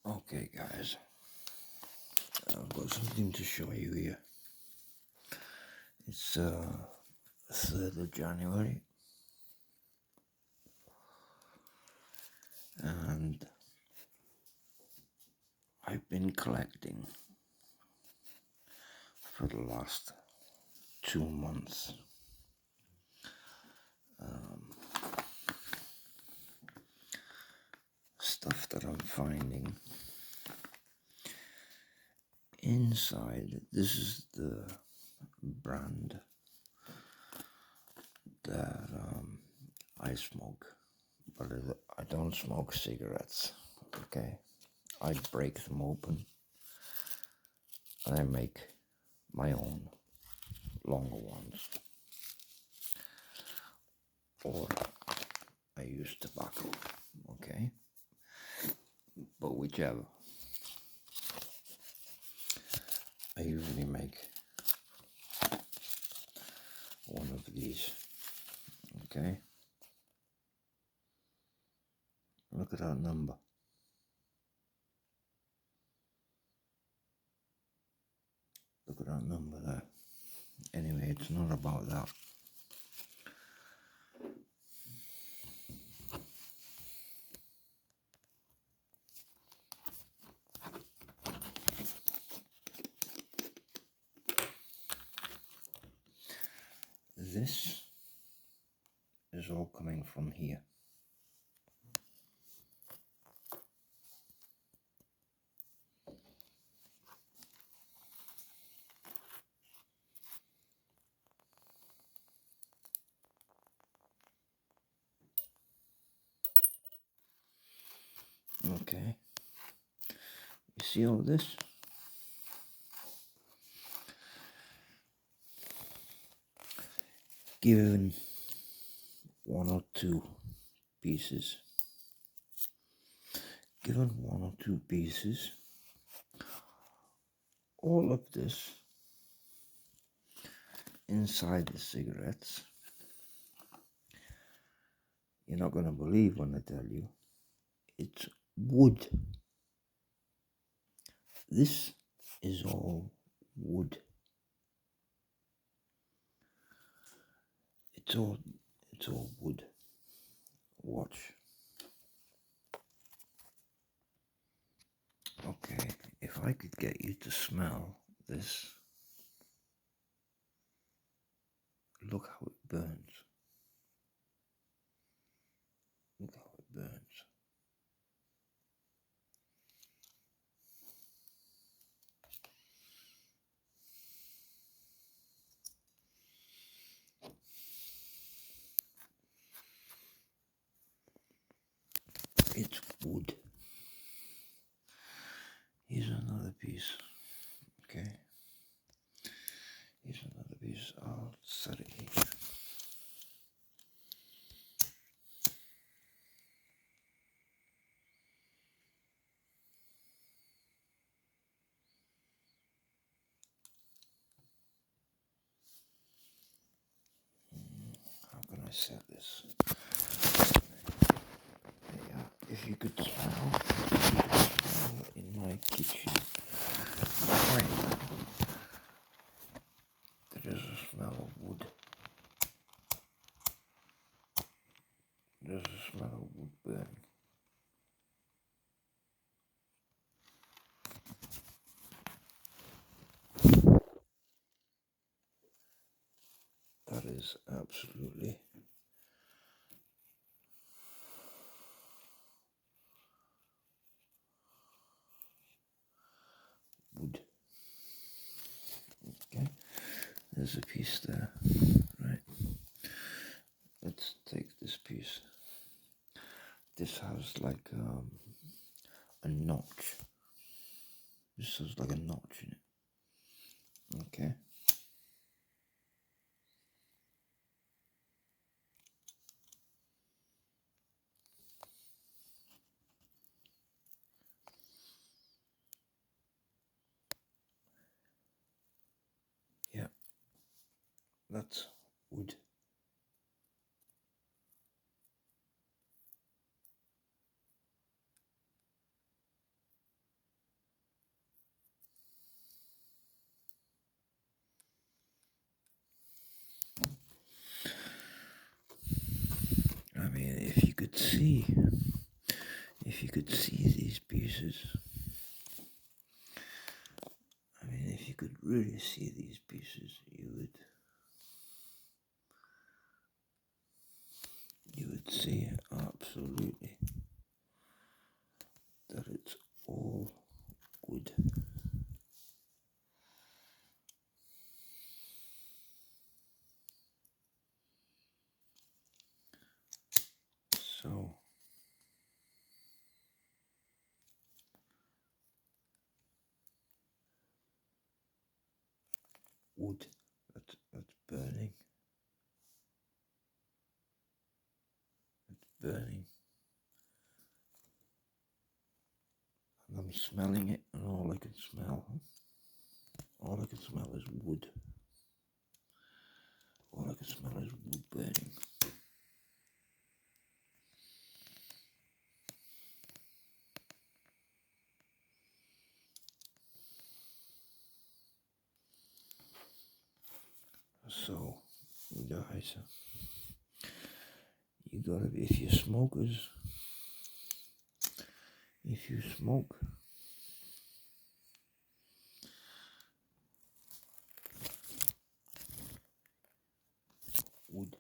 Okay, guys, I've got something to show you here. It's 3rd of January, and I've been collecting for the last 2 months stuff that I'm finding inside. This is the brand that I smoke, but I don't smoke cigarettes. Okay, I break them open and I make my own longer ones, or I use tobacco. Okay, but whichever, I usually make one of these. Okay, look at that number. Look at that number there. Anyway, it's not about that. This is all coming from here. Okay, you see all this? Given one or two pieces, all of this inside the cigarettes, you're not going to believe when I tell you, it's wood. This is all wood. It's all wood. Watch. Okay, if I could get you to smell this, look how it burns. Look how it burns. It's wood. Here's another piece. Okay. Here's another piece. I'll set it here. How can I set this? Yeah, if you could smell in my kitchen right now, there is a smell of wood. There's a smell of wood burning. That is absolutely wood. Okay, there's a piece there, right? Let's take this piece. This has like a notch. This has like a notch in it. Okay. Yeah, that's wood. see, if you could see these pieces, I mean, if you could really see these pieces, you would see absolutely that it's all wood. So wood, that's burning. It's burning. And I'm smelling it, and all I can smell is wood. All I can smell is wood burning. So, guys, you gotta be, if you're smokers, if you smoke, wood,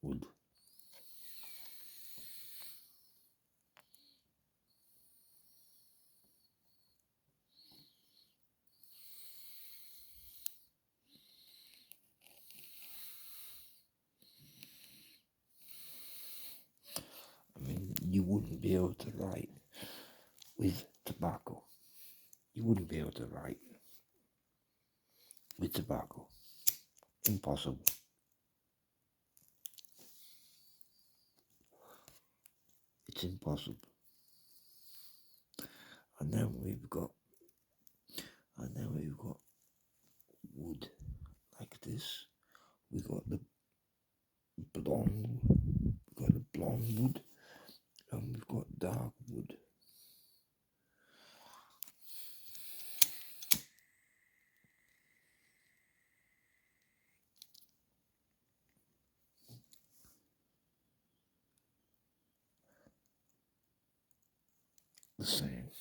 wood. I mean, you wouldn't be able to write with tobacco. You wouldn't be able to write with tobacco. Impossible. It's impossible. And then we've got wood like this. We got the blonde, wood, and we've got dark wood. The same.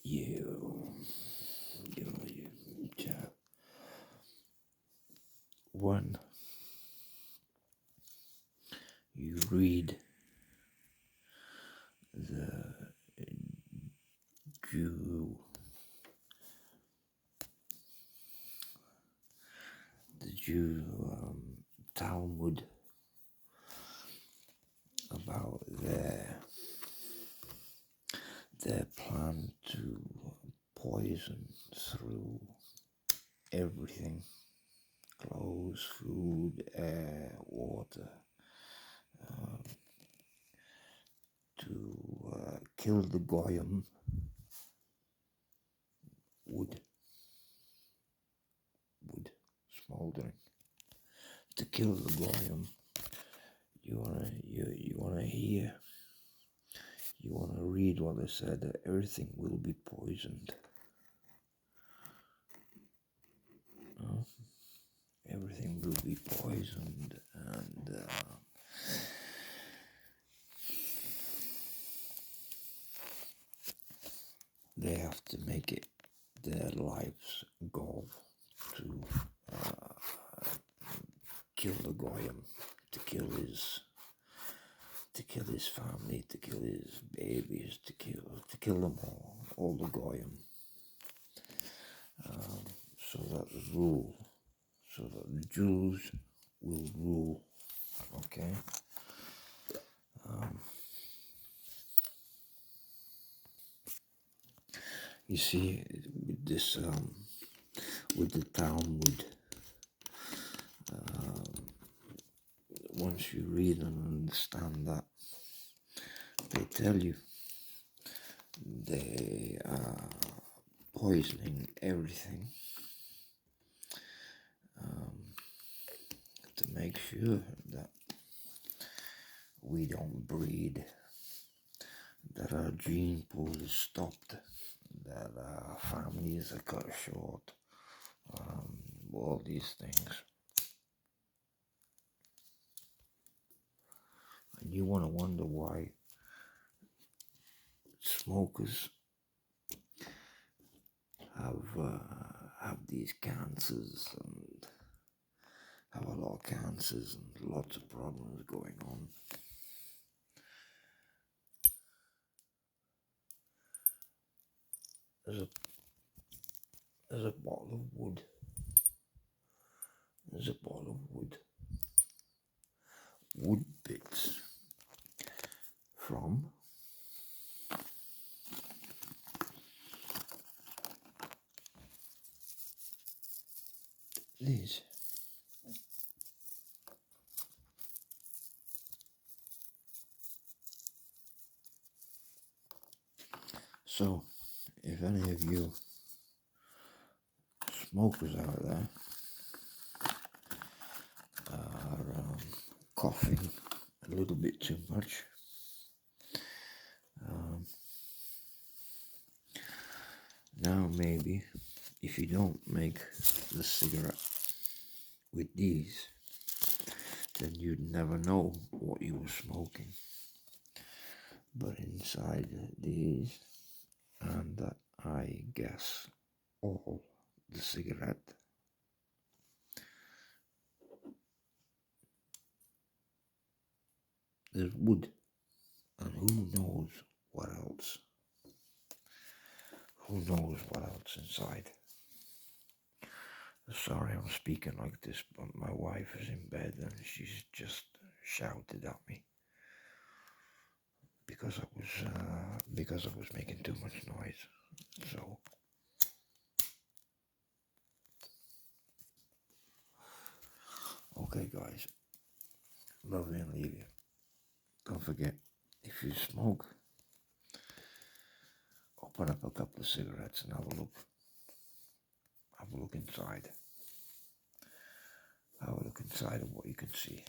You chap. When you read the Jew, Talmud about their plan to poison through everything: clothes, food, air, water, to kill the Goyum. Wood, smoldering. To kill the Goyum, you wanna hear, you wanna read what they said, that everything will be poisoned. Everything will be poisoned, and they have to make it their life's goal to kill the Goyim, to kill his family, to kill his babies, to kill them all the Goyim, so that the Jews will rule. Okay. You see, with this, with the Talmud, once you read and understand that, they tell you they are poisoning everything to make sure that we don't breed, that our gene pool is stopped, that our families are cut short, all these things. And you want to wonder why smokers have these cancers and have a lot of cancers and lots of problems going on. There's a bottle of wood. There's a bottle of wood bits from these. So, if any of you smokers out there are coughing a little bit too much, now maybe if you don't make the cigarette with these, then you'd never know what you were smoking. But inside these, and I guess all the cigarette, there's wood, and who knows what else. Who knows what else inside. Sorry I'm speaking like this, but my wife is in bed and she's just shouted at me because I was making too much noise. So okay guys, love you and leave you. Don't forget, if you smoke, open up a couple of cigarettes and have a look. Have a look inside. Have a look inside of what you can see.